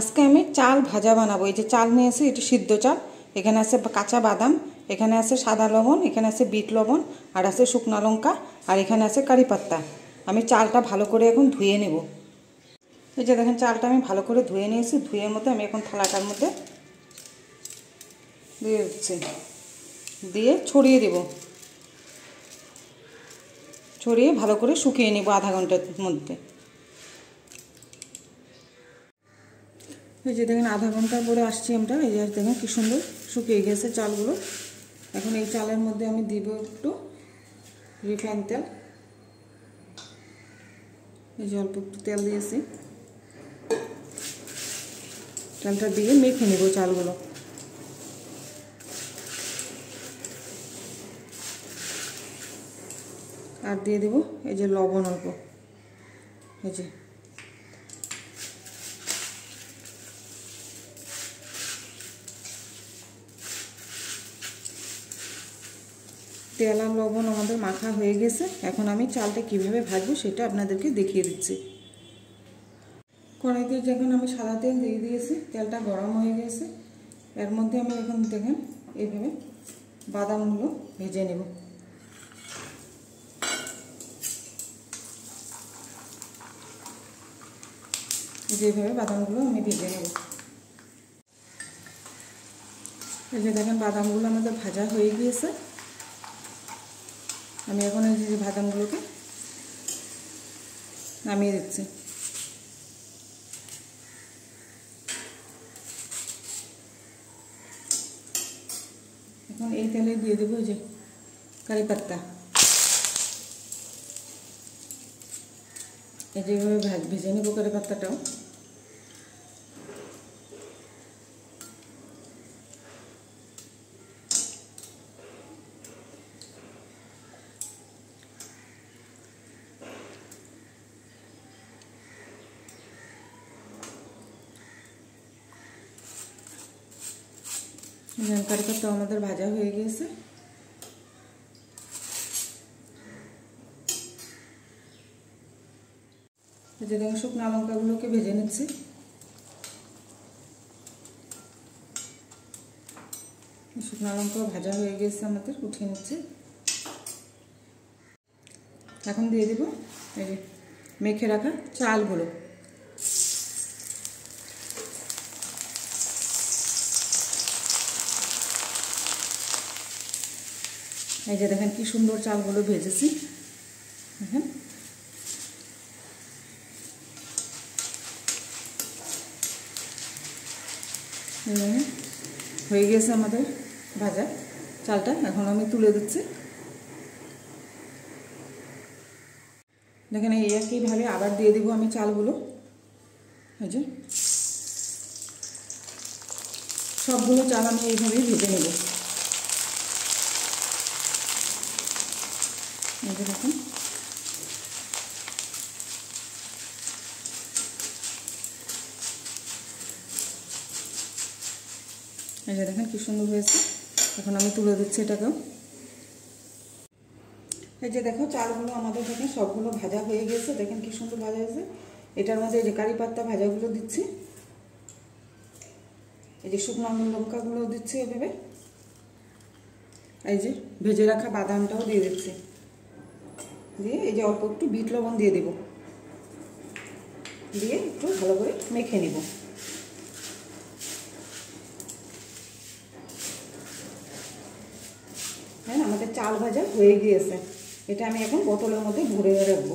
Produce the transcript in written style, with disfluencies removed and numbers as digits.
আজকে আমি চাল ভাজা বানাবো। এই যে চাল নিয়েছি, এটা সিদ্ধ চাল। এখানে আছে কাঁচা বাদাম, এখানে আছে সাদা লবণ, এখানে আছে বিট লবণ, আর আছে শুকনো লঙ্কা, আর এখানে আছে কারি পাত্তা। আমি চালটা ভালো করে এখন ধুয়ে নেব। এই যে দেখেন চালটা আমি ভালো করে ধুয়ে নিয়েছি। ধুয়ের মধ্যে আমি এখন থালাটার মধ্যে দিয়ে দিচ্ছি, দিয়ে ছড়িয়ে দেব। ছড়িয়ে ভালো করে শুকিয়ে নেব আধা ঘন্টার মধ্যে। এই যে দেখেন আধা ঘন্টা পরে আসছি আমরা। এই যে দেখেন কি সুন্দর শুকিয়ে গেছে চালগুলো। এখন এই চালের মধ্যে আমি দিব একটু রিফাইন তেল। এই যে অল্প একটু তেল দিয়েছি। তেলটা দিয়ে মেখে নেব চালগুলো। আর দিয়ে দেব এই যে লবণ অল্প। এই যে তেল আর লবণ আমাদের মাখা হয়ে গেছে। এখন আমি চালটা কিভাবে ভাজবো সেটা আপনাদেরকে দেখিয়ে দিচ্ছি। কড়াইতে যখন আমি সাদা তেল দিয়ে দিয়েছি, তেলটা গরম হয়ে গেছে। এর মধ্যে আমি এখন দেখেন এইভাবে বাদামগুলো ভেজে নেব। যেভাবে বাদামগুলো আমি ভেজে নেব। এই যে দেখেন বাদামগুলো আমাদের ভাজা হয়ে গিয়েছে। আমি এখন এই যে বাদামগুলোকে নামিয়ে দিচ্ছি। এখন এই তেলে দিয়ে দেবো যে কারি পাত্তা। এই যেভাবে ভেজে নেব কারি পাত্তাটাও। কারি পাত্তা আমাদের ভাজা হয়ে গিয়েছে। এই যে দেখুন শুকনো লঙ্কাগুলোকে ভেজে নিচ্ছি। শুকনো লঙ্কা ভাজা হয়ে গেছে আমাদের, উঠিয়ে নিচ্ছি। এখন দিয়ে দেব এই যে মেখে রাখা চালগুলো। এই যে দেখেন কি সুন্দর চালগুলো ভেজেছি। দেখেন হয়ে গেছে আমাদের ভাজা চালটা। এখন আমি তুলে দিচ্ছি। দেখেন এই একইভাবে আবার দিয়ে দেবো আমি চালগুলো। এই যে সবগুলো চাল আমি এইভাবেই ভেজে নেব। এই যে দেখুন এই যে দেখেন কি সুন্দর হয়েছে। এখন আমি তুলে দিচ্ছি এটাকেও। এই যে দেখো চালগুলো আমাদের দেখেন সবগুলো ভাজা হয়ে গেছে। দেখেন কি সুন্দর ভাজা হয়েছে। এটার মধ্যে এই যে কারি পাত্তা ভাজাগুলো দিচ্ছি। এই যে শুকনো লঙ্কাগুলো দিচ্ছি এভাবে। এই যে ভেজে রাখা বাদামটাও দিয়ে দিচ্ছি। দিয়ে এই যে অল্প একটু বিট লবণ দিয়ে দেব। দিয়ে একটু ভালো করে মেখে নেব। হ্যাঁ আমাদের চাল ভাজা হয়ে গিয়েছে। এটা আমি এখন বোতলের মধ্যে ভরে রাখবো।